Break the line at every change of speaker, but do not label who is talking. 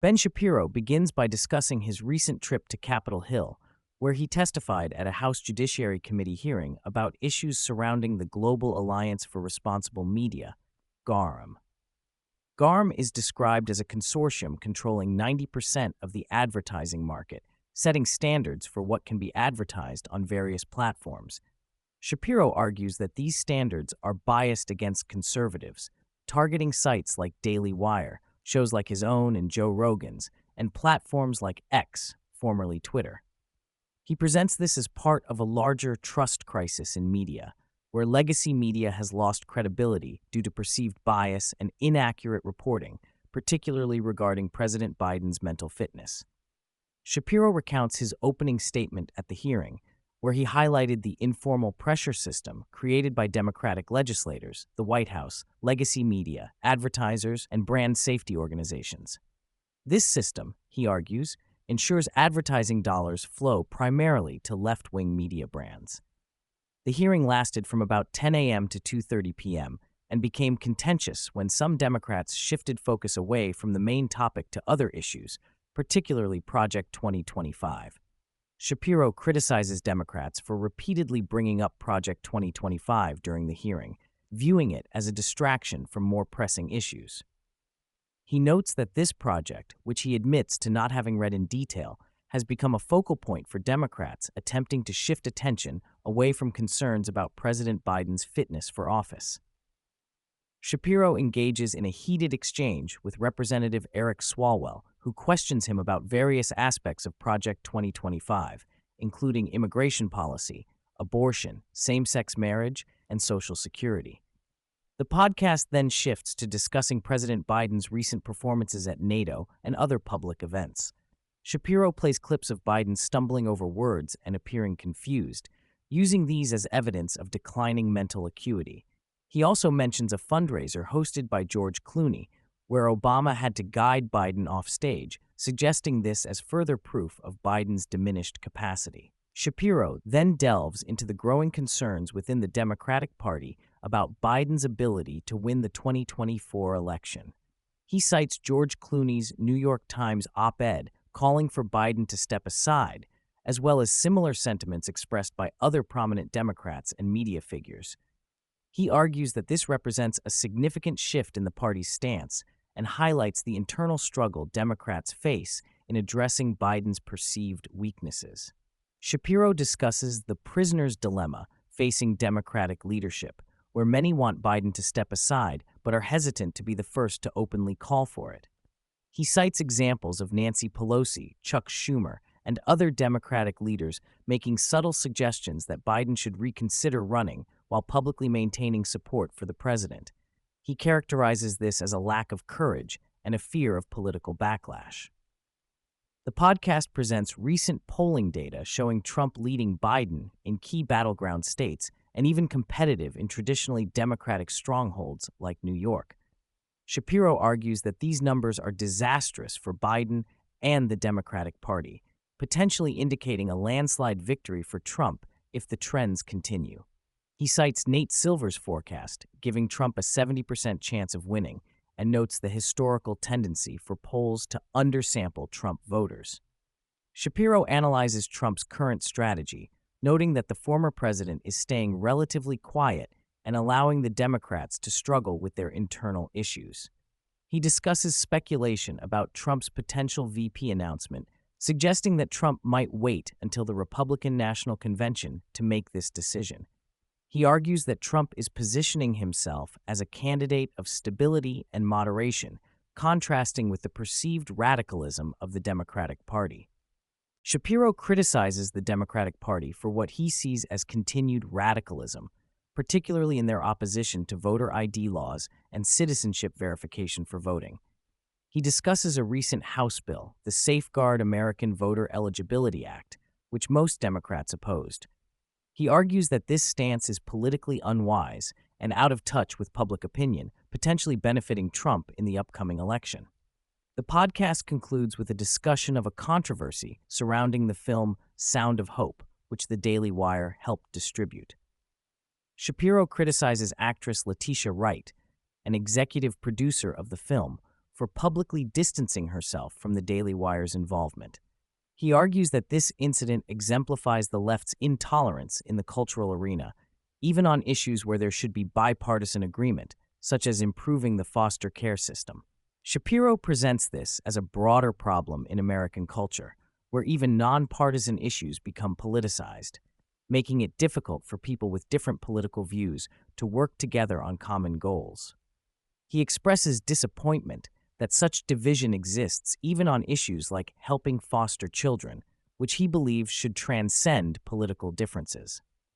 Ben Shapiro begins by discussing his recent trip to Capitol Hill, where he testified at a House Judiciary Committee hearing about issues surrounding the Global Alliance for Responsible Media, GARM. GARM is described as a consortium controlling 90% of the advertising market, setting standards for what can be advertised on various platforms. Shapiro argues that these standards are biased against conservatives, targeting sites like Daily Wire, shows like his own and Joe Rogan's, and platforms like X, formerly Twitter. He presents this as part of a larger trust crisis in media, where legacy media has lost credibility due to perceived bias and inaccurate reporting, particularly regarding President Biden's mental fitness. Shapiro recounts his opening statement at the hearing, where he highlighted the informal pressure system created by Democratic legislators, the White House, legacy media, advertisers, and brand safety organizations. This system, he argues, ensures advertising dollars flow primarily to left-wing media brands. The hearing lasted from about 10 a.m. to 2:30 p.m. and became contentious when some Democrats shifted focus away from the main topic to other issues, particularly Project 2025. Shapiro criticizes Democrats for repeatedly bringing up Project 2025 during the hearing, viewing it as a distraction from more pressing issues. He notes that this project, which he admits to not having read in detail, has become a focal point for Democrats attempting to shift attention away from concerns about President Biden's fitness for office. Shapiro engages in a heated exchange with Representative Eric Swalwell, who questions him about various aspects of Project 2025, including immigration policy, abortion, same-sex marriage, and Social Security. The podcast then shifts to discussing President Biden's recent performances at NATO and other public events. Shapiro plays clips of Biden stumbling over words and appearing confused, using these as evidence of declining mental acuity. He also mentions a fundraiser hosted by George Clooney, where Obama had to guide Biden off stage, suggesting this as further proof of Biden's diminished capacity. Shapiro then delves into the growing concerns within the Democratic Party about Biden's ability to win the 2024 election. He cites George Clooney's New York Times op-ed calling for Biden to step aside, as well as similar sentiments expressed by other prominent Democrats and media figures. He argues that this represents a significant shift in the party's stance and highlights the internal struggle Democrats face in addressing Biden's perceived weaknesses. Shapiro discusses the prisoner's dilemma facing Democratic leadership, where many want Biden to step aside but are hesitant to be the first to openly call for it. He cites examples of Nancy Pelosi, Chuck Schumer, and other Democratic leaders making subtle suggestions that Biden should reconsider running while publicly maintaining support for the president. He characterizes this as a lack of courage and a fear of political backlash. The podcast presents recent polling data showing Trump leading Biden in key battleground states and even competitive in traditionally Democratic strongholds like New York. Shapiro argues that these numbers are disastrous for Biden and the Democratic Party, potentially indicating a landslide victory for Trump if the trends continue. He cites Nate Silver's forecast, giving Trump a 70% chance of winning, and notes the historical tendency for polls to undersample Trump voters. Shapiro analyzes Trump's current strategy, noting that the former president is staying relatively quiet and allowing the Democrats to struggle with their internal issues. He discusses speculation about Trump's potential VP announcement, suggesting that Trump might wait until the Republican National Convention to make this decision. He argues that Trump is positioning himself as a candidate of stability and moderation, contrasting with the perceived radicalism of the Democratic Party. Shapiro criticizes the Democratic Party for what he sees as continued radicalism, particularly in their opposition to voter ID laws and citizenship verification for voting. He discusses a recent House bill, the Safeguard American Voter Eligibility Act, which most Democrats opposed. He argues that this stance is politically unwise and out of touch with public opinion, potentially benefiting Trump in the upcoming election. The podcast concludes with a discussion of a controversy surrounding the film Sound of Hope, which the Daily Wire helped distribute. Shapiro criticizes actress Letitia Wright, an executive producer of the film, for publicly distancing herself from the Daily Wire's involvement. He argues that this incident exemplifies the left's intolerance in the cultural arena, even on issues where there should be bipartisan agreement, such as improving the foster care system. Shapiro presents this as a broader problem in American culture, where even nonpartisan issues become politicized, making it difficult for people with different political views to work together on common goals. He expresses disappointment that such division exists even on issues like helping foster children, which he believes should transcend political differences.